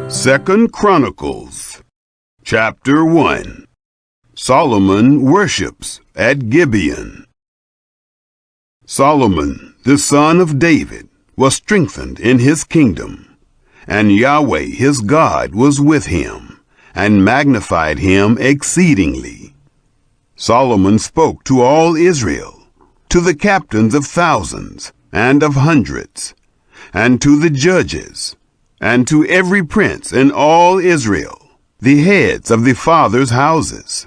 2 Chronicles, chapter 1. Solomon worships at Gibeon. Solomon, the son of David, was strengthened in his kingdom, and Yahweh his God was with him, and magnified him exceedingly. Solomon spoke to all Israel, to the captains of thousands and of hundreds, and to the judges, and to every prince in all Israel, the heads of the fathers' houses.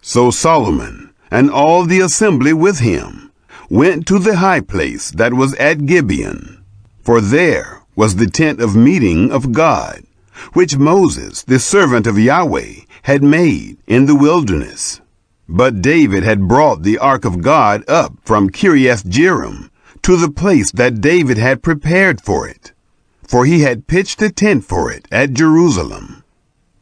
So Solomon and all the assembly with him went to the high place that was at Gibeon, for there was the tent of meeting of God, which Moses, the servant of Yahweh, had made in the wilderness. But David had brought the ark of God up from Kiriath-Jearim to the place that David had prepared for it, for he had pitched a tent for it at Jerusalem.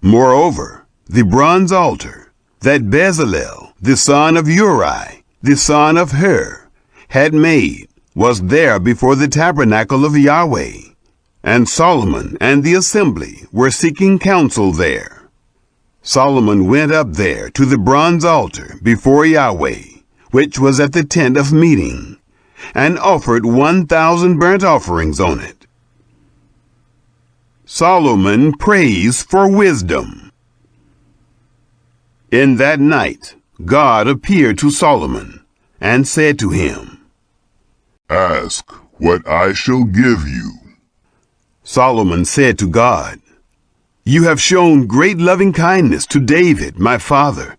Moreover, the bronze altar that Bezalel, the son of Uri, the son of Hur, had made was there before the tabernacle of Yahweh, and Solomon and the assembly were seeking counsel there. Solomon went up there to the bronze altar before Yahweh, which was at the tent of meeting, and offered 1,000 burnt offerings on it. Solomon prays for wisdom. In that night, God appeared to Solomon and said to him, "Ask what I shall give you." Solomon said to God, "You have shown great loving kindness to David, my father,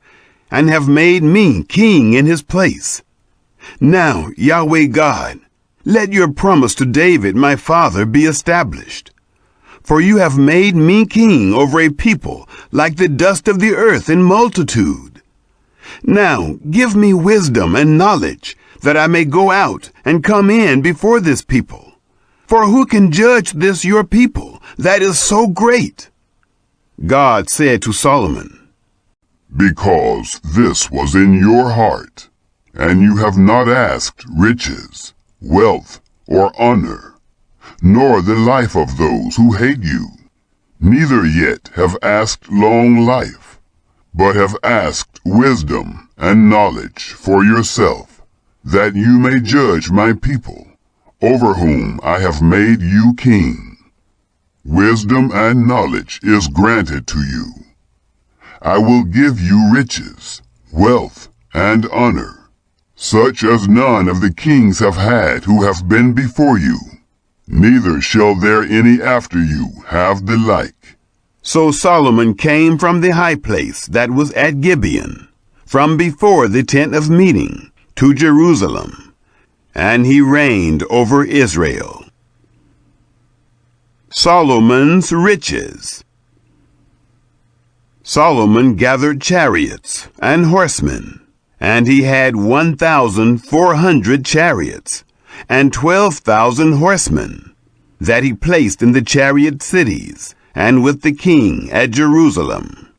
and have made me king in his place. Now, Yahweh God, let your promise to David, my father, be established. For you have made me king over a people like the dust of the earth in multitude. Now give me wisdom and knowledge, that I may go out and come in before this people. For who can judge this your people that is so great?" God said to Solomon, "Because this was in your heart, and you have not asked riches, wealth, or honor, nor the life of those who hate you, neither yet have asked long life, but have asked wisdom and knowledge for yourself, that you may judge my people, over whom I have made you king. Wisdom and knowledge is granted to you. I will give you riches, wealth, and honor, such as none of the kings have had who have been before you. Neither shall there any after you have the like." So Solomon came from the high place that was at Gibeon, from before the tent of meeting, to Jerusalem, and he reigned over Israel. Solomon's riches. Solomon gathered chariots and horsemen, and he had 1,400 chariots, and 12,000 horsemen, that he placed in the chariot cities, and with the king at Jerusalem.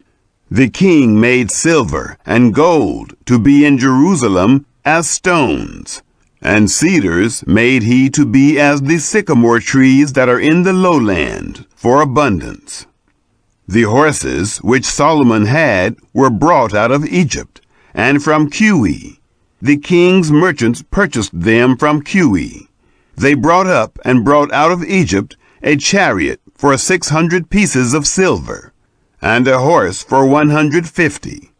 The king made silver and gold to be in Jerusalem as stones, and cedars made he to be as the sycamore trees that are in the lowland, for abundance. The horses which Solomon had were brought out of Egypt, and from Cui. The king's merchants purchased them from Cui. They brought up and brought out of Egypt a chariot for 600 pieces of silver, and a horse for 150.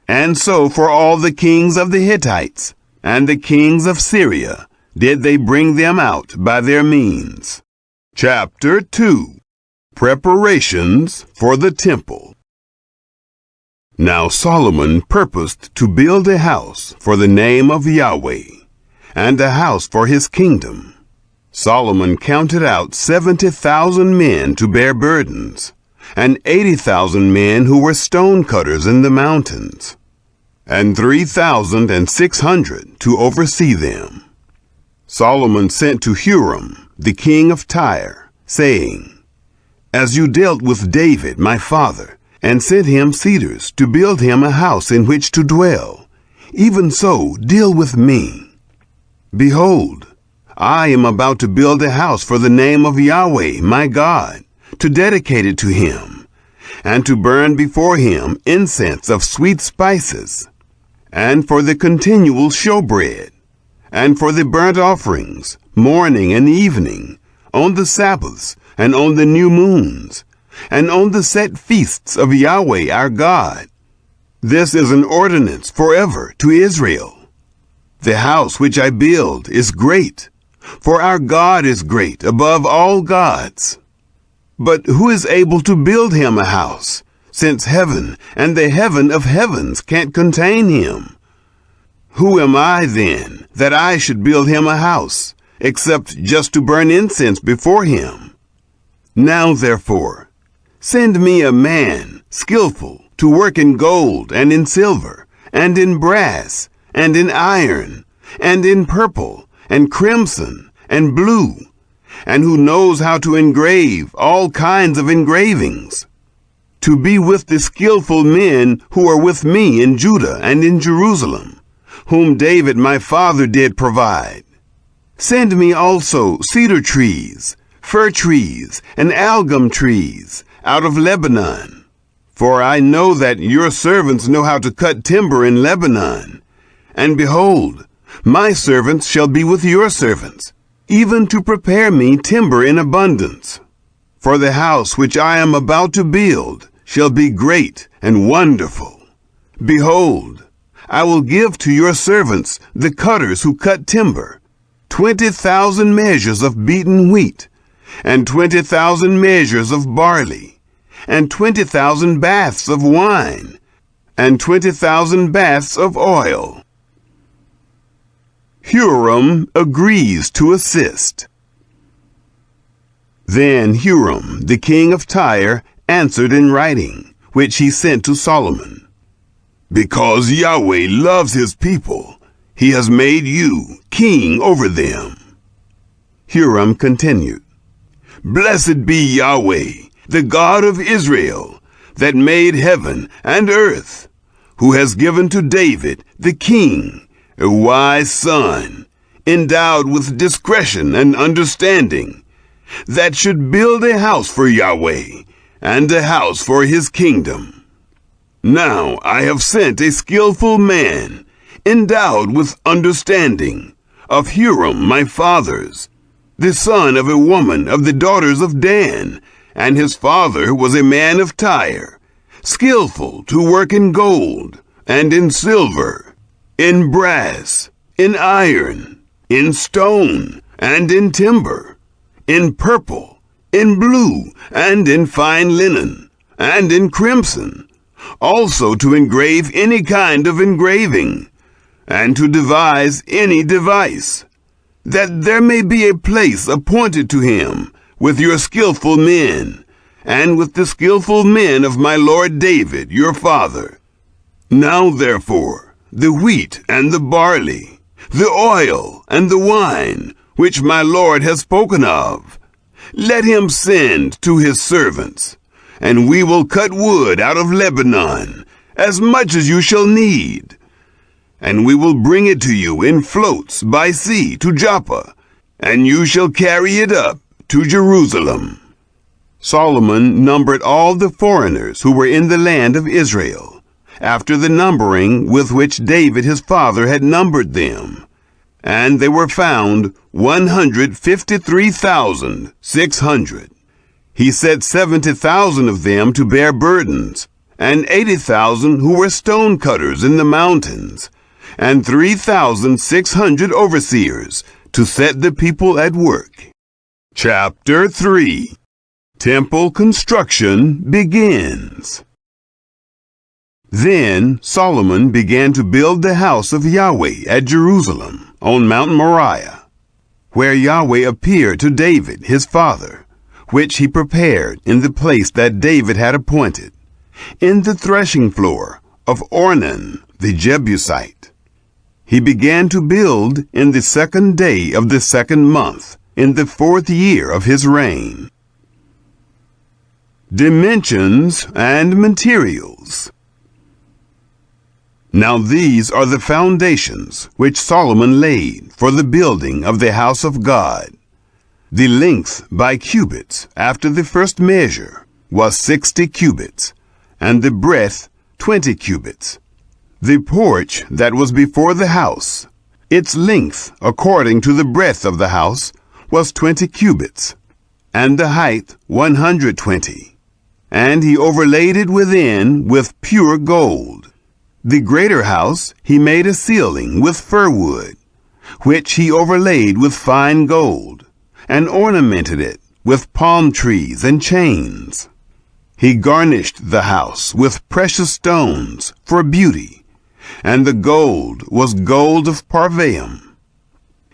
And so for all the kings of the Hittites and the kings of Syria did they bring them out by their means. Chapter 2. Preparations for the Temple. Now Solomon purposed to build a house for the name of Yahweh, and a house for his kingdom. Solomon counted out 70,000 men to bear burdens, and 80,000 men who were stone cutters in the mountains, and 3,600 to oversee them. Solomon sent to Huram, the king of Tyre, saying, "As you dealt with David my father, and sent him cedars to build him a house in which to dwell, even so deal with me. Behold, I am about to build a house for the name of Yahweh my God, to dedicate it to him, and to burn before him incense of sweet spices, and for the continual showbread, and for the burnt offerings, morning and evening, on the Sabbaths, and on the new moons, and on the set feasts of Yahweh our God. This is an ordinance forever to Israel. The house which I build is great, for our God is great above all gods. But who is able to build him a house, since heaven and the heaven of heavens can't contain him? Who am I then, that I should build him a house, except just to burn incense before him? Now therefore, send me a man skillful to work in gold and in silver, and in brass, and in iron, and in purple, and crimson, and blue, and who knows how to engrave all kinds of engravings, to be with the skillful men who are with me in Judah and in Jerusalem, whom David my father did provide. Send me also cedar trees, fir trees, and algum trees out of Lebanon. For I know that your servants know how to cut timber in Lebanon. And behold, my servants shall be with your servants, even to prepare me timber in abundance. For the house which I am about to build shall be great and wonderful. Behold, I will give to your servants, the cutters who cut timber, 20,000 measures of beaten wheat, and 20,000 measures of barley, and 20,000 baths of wine, and 20,000 baths of oil. Huram agrees to assist. Then Huram, the king of Tyre, answered in writing, which he sent to Solomon, Because Yahweh loves his people, he has made you king over them. Huram continued, Blessed be Yahweh, the God of Israel, that made heaven and earth, who has given to David, the king, a wise son, endowed with discretion and understanding, that should build a house for Yahweh, and a house for his kingdom. Now I have sent a skillful man, endowed with understanding, of Huram my father's, the son of a woman of the daughters of Dan, and his father was a man of Tyre, skillful to work in gold, and in silver, in brass, in iron, in stone, and in timber, in purple, in blue, and in fine linen, and in crimson, also to engrave any kind of engraving, and to devise any device, that there may be a place appointed to him with your skillful men, and with the skillful men of my lord David your father. Now therefore, the wheat and the barley, the oil and the wine, which my lord has spoken of, let him send to his servants, and we will cut wood out of Lebanon, as much as you shall need. And we will bring it to you in floats by sea to Joppa, and you shall carry it up to Jerusalem. Solomon numbered all the foreigners who were in the land of Israel, after the numbering with which David his father had numbered them. And they were found 153,600. He set 70,000 of them to bear burdens, and 80,000 who were stone cutters in the mountains, and 3,600 overseers to set the people at work. Chapter 3. Temple construction begins. Then Solomon began to build the house of Yahweh at Jerusalem on Mount Moriah, where Yahweh appeared to David his father, which he prepared in the place that David had appointed, in the threshing floor of Ornan the Jebusite. He began to build in the 2nd day of the 2nd month, in the 4th year of his reign. Dimensions and materials. Now these are the foundations which Solomon laid for the building of the house of God. The length by cubits after the first measure was 60 cubits, and the breadth 20 cubits. The porch that was before the house, its length according to the breadth of the house was 20 cubits, and the height 120. And he overlaid it within with pure gold. The greater house he made a ceiling with fir wood, which he overlaid with fine gold, and ornamented it with palm trees and chains. He garnished the house with precious stones for beauty, and the gold was gold of Parvaim.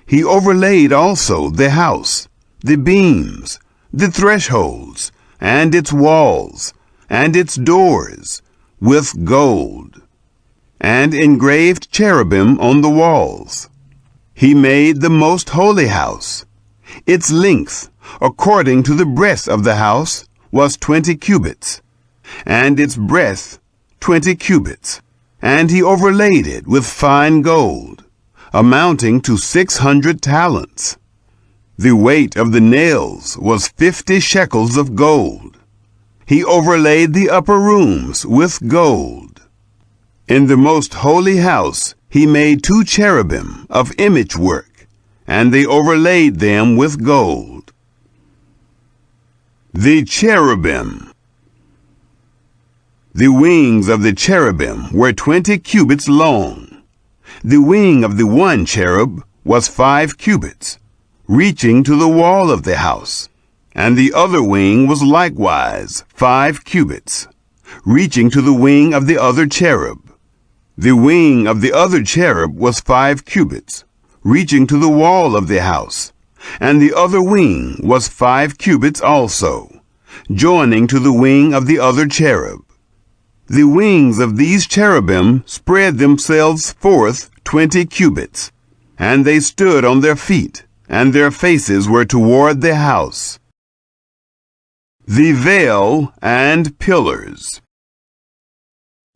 He overlaid also the house, the beams, the thresholds, and its walls, and its doors, with gold, and engraved cherubim on the walls. He made the most holy house. Its length, according to the breadth of the house, was 20 cubits, and its breadth 20 cubits. And he overlaid it with fine gold, amounting to 600 talents. The weight of the nails was 50 shekels of gold. He overlaid the upper rooms with gold. In the most holy house he made 2 cherubim of image work, and they overlaid them with gold. The cherubim. The wings of the cherubim were 20 cubits long. The wing of the one cherub was 5 cubits, reaching to the wall of the house, and the other wing was likewise 5 cubits, reaching to the wing of the other cherub. The wing of the other cherub was 5 cubits, reaching to the wall of the house, and the other wing was 5 cubits also, joining to the wing of the other cherub. The wings of these cherubim spread themselves forth 20 cubits, and they stood on their feet, and their faces were toward the house. The veil and pillars.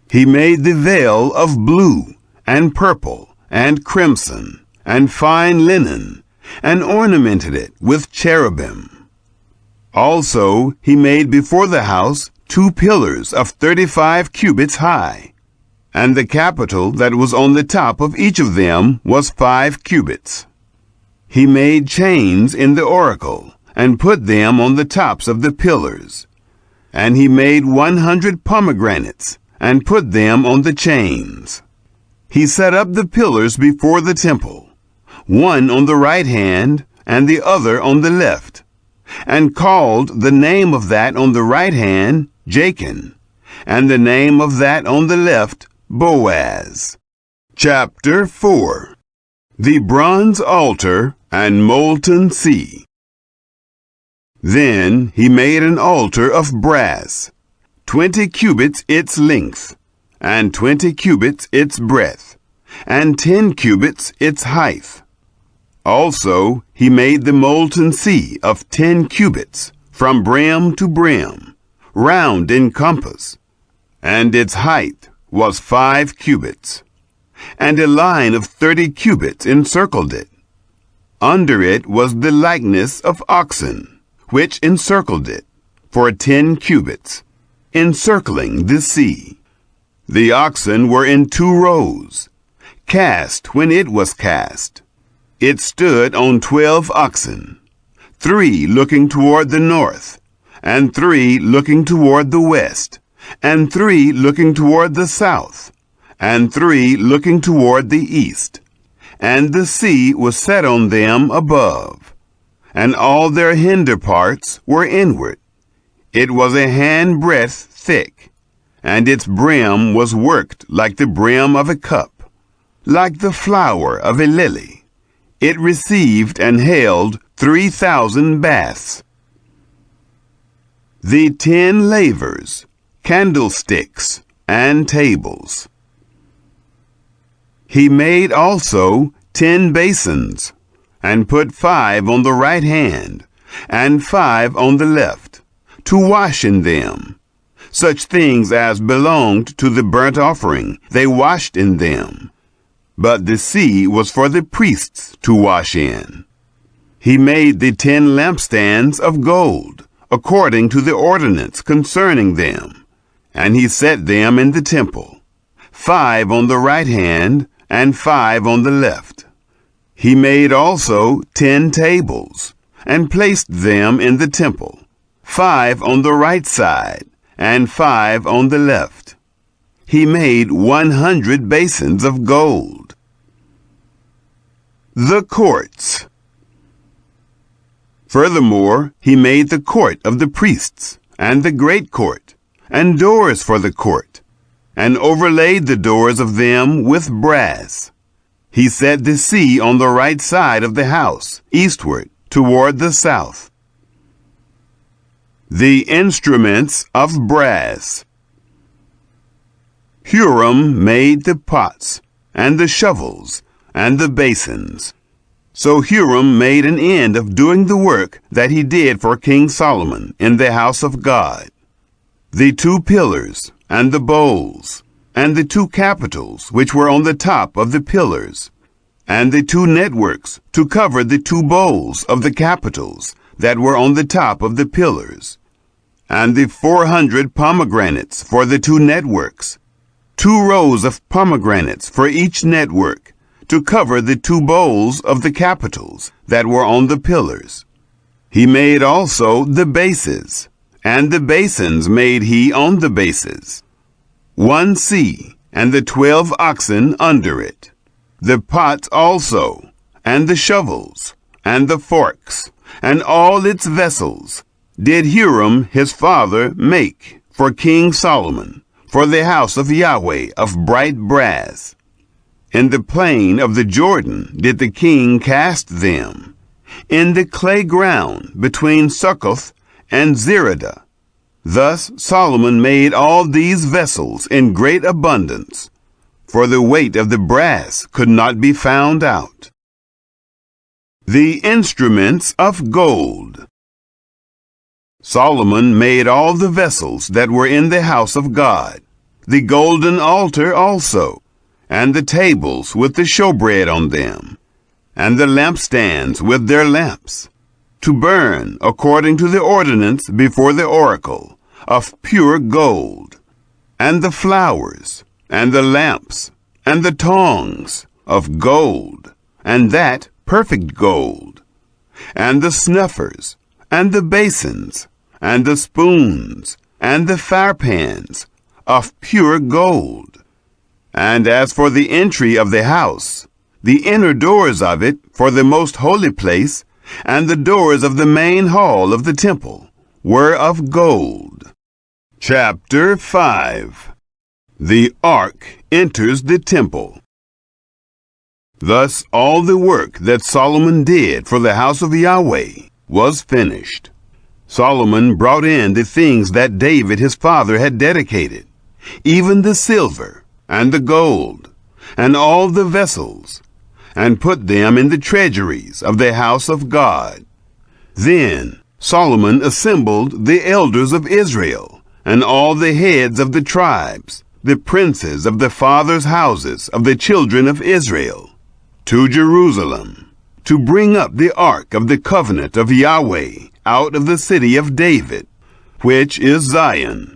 He made the veil of blue, and purple, and crimson, and fine linen, and ornamented it with cherubim. Also he made before the house 2 pillars of 35 cubits high, and the capital that was on the top of each of them was 5 cubits. He made chains in the oracle, and put them on the tops of the pillars. And he made 100 pomegranates, and put them on the chains. He set up the pillars before the temple, one on the right hand, and the other on the left, and called the name of that on the right hand Jachin, and the name of that on the left Boaz. Chapter 4. The bronze altar and molten sea. Then he made an altar of brass, 20 cubits its length, and 20 cubits its breadth, and 10 cubits its height. Also he made the molten sea of 10 cubits, from brim to brim, round in compass, and its height was 5 cubits, and a line of 30 cubits encircled it. Under it was the likeness of oxen, which encircled it, for 10 cubits, encircling the sea. The oxen were in 2 rows, cast when it was cast. It stood on 12 oxen, 3 looking toward the north, and 3 looking toward the west, and 3 looking toward the south, and 3 looking toward the east. And the sea was set on them above, and all their hinder parts were inward. It was a handbreadth thick, and its brim was worked like the brim of a cup, like the flower of a lily. It received and held 3,000 baths. The 10 lavers, candlesticks, and tables. He made also 10 basins, and put 5 on the right hand, and 5 on the left, to wash in them. Such things as belonged to the burnt offering, they washed in them. But the sea was for the priests to wash in. He made the 10 lampstands of gold, according to the ordinance concerning them, and he set them in the temple, 5 on the right hand and 5 on the left. He made also 10 tables, and placed them in the temple, 5 on the right side and 5 on the left. He made 100 basins of gold. The courts. Furthermore, he made the court of the priests, and the great court, and doors for the court, and overlaid the doors of them with brass. He set the sea on the right side of the house, eastward, toward the south. The instruments of brass. Huram made the pots, and the shovels, and the basins. So Huram made an end of doing the work that he did for King Solomon in the house of God. The 2 pillars, and the bowls, and the 2 capitals which were on the top of the pillars, and the 2 networks to cover the 2 bowls of the capitals that were on the top of the pillars, and the 400 pomegranates for the 2 networks, 2 rows of pomegranates for each network, to cover the 2 bowls of the capitals that were on the pillars. He made also the bases, and the basins made he on the bases. 1 sea, and the 12 oxen under it. The pots also, and the shovels, and the forks, and all its vessels, did Huram his father make for King Solomon, for the house of Yahweh of bright brass. In the plain of the Jordan did the king cast them, in the clay ground between Succoth and Zeradah. Thus Solomon made all these vessels in great abundance, for the weight of the brass could not be found out. The instruments of gold. Solomon made all the vessels that were in the house of God, the golden altar also, and the tables with the showbread on them, and the lampstands with their lamps, to burn according to the ordinance before the oracle, of pure gold, and the flowers, and the lamps, and the tongs, of gold, and that perfect gold, and the snuffers, and the basins, and the spoons, and the firepans, of pure gold. And as for the entry of the house, the inner doors of it for the most holy place, and the doors of the main hall of the temple, were of gold. Chapter 5. The ark enters the temple. Thus all the work that Solomon did for the house of Yahweh was finished. Solomon brought in the things that David his father had dedicated, even the silver, and the gold, and all the vessels, and put them in the treasuries of the house of God. Then Solomon assembled the elders of Israel, and all the heads of the tribes, the princes of the fathers' houses of the children of Israel, to Jerusalem, to bring up the ark of the covenant of Yahweh out of the city of David, which is Zion.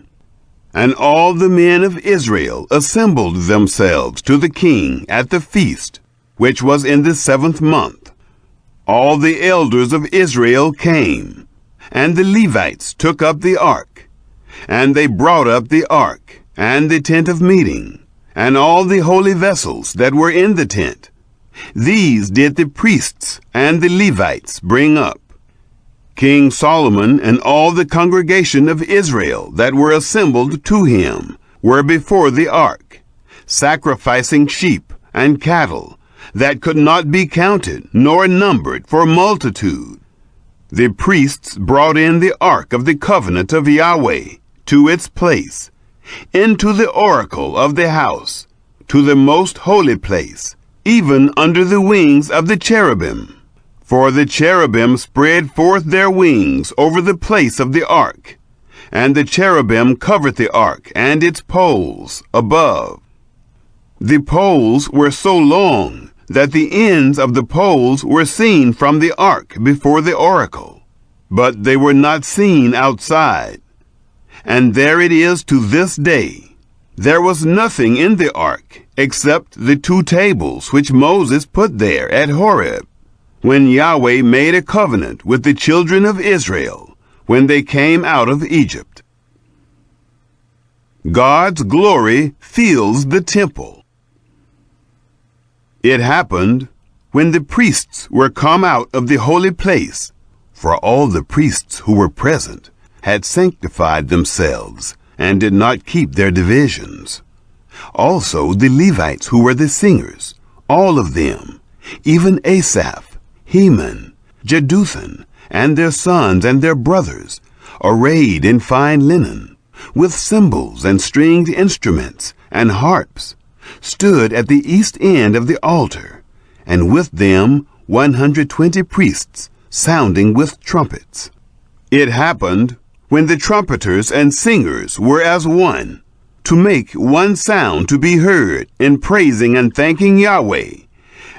And all the men of Israel assembled themselves to the king at the feast, which was in the 7th month. All the elders of Israel came, and the Levites took up the ark, and they brought up the ark, and the tent of meeting, and all the holy vessels that were in the tent. These did the priests and the Levites bring up. King Solomon and all the congregation of Israel that were assembled to him were before the ark, sacrificing sheep and cattle that could not be counted nor numbered for multitude. The priests brought in the ark of the covenant of Yahweh to its place, into the oracle of the house, to the most holy place, even under the wings of the cherubim. For the cherubim spread forth their wings over the place of the ark, and the cherubim covered the ark and its poles above. The poles were so long that the ends of the poles were seen from the ark before the oracle, but they were not seen outside. And there it is to this day. There was nothing in the ark except the 2 tables which Moses put there at Horeb, when Yahweh made a covenant with the children of Israel when they came out of Egypt. God's glory fills the temple. It happened when the priests were come out of the holy place, for all the priests who were present had sanctified themselves and did not keep their divisions. Also the Levites who were the singers, all of them, even Asaph, Heman, Jeduthun, and their sons and their brothers, arrayed in fine linen, with cymbals and stringed instruments and harps, stood at the east end of the altar, and with them 120 priests, sounding with trumpets. It happened when the trumpeters and singers were as one, to make one sound to be heard in praising and thanking Yahweh.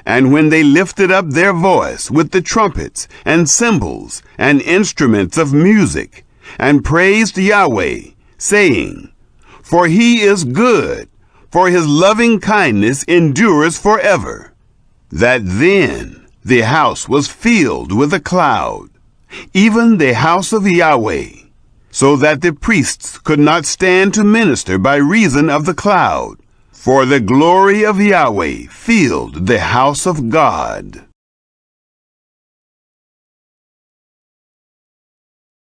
And when they lifted up their voice with the trumpets and cymbals and instruments of music, and praised Yahweh, saying, For he is good, for his loving kindness endures forever, that then the house was filled with a cloud, even the house of Yahweh, so that the priests could not stand to minister by reason of the cloud, for the glory of Yahweh filled the house of God.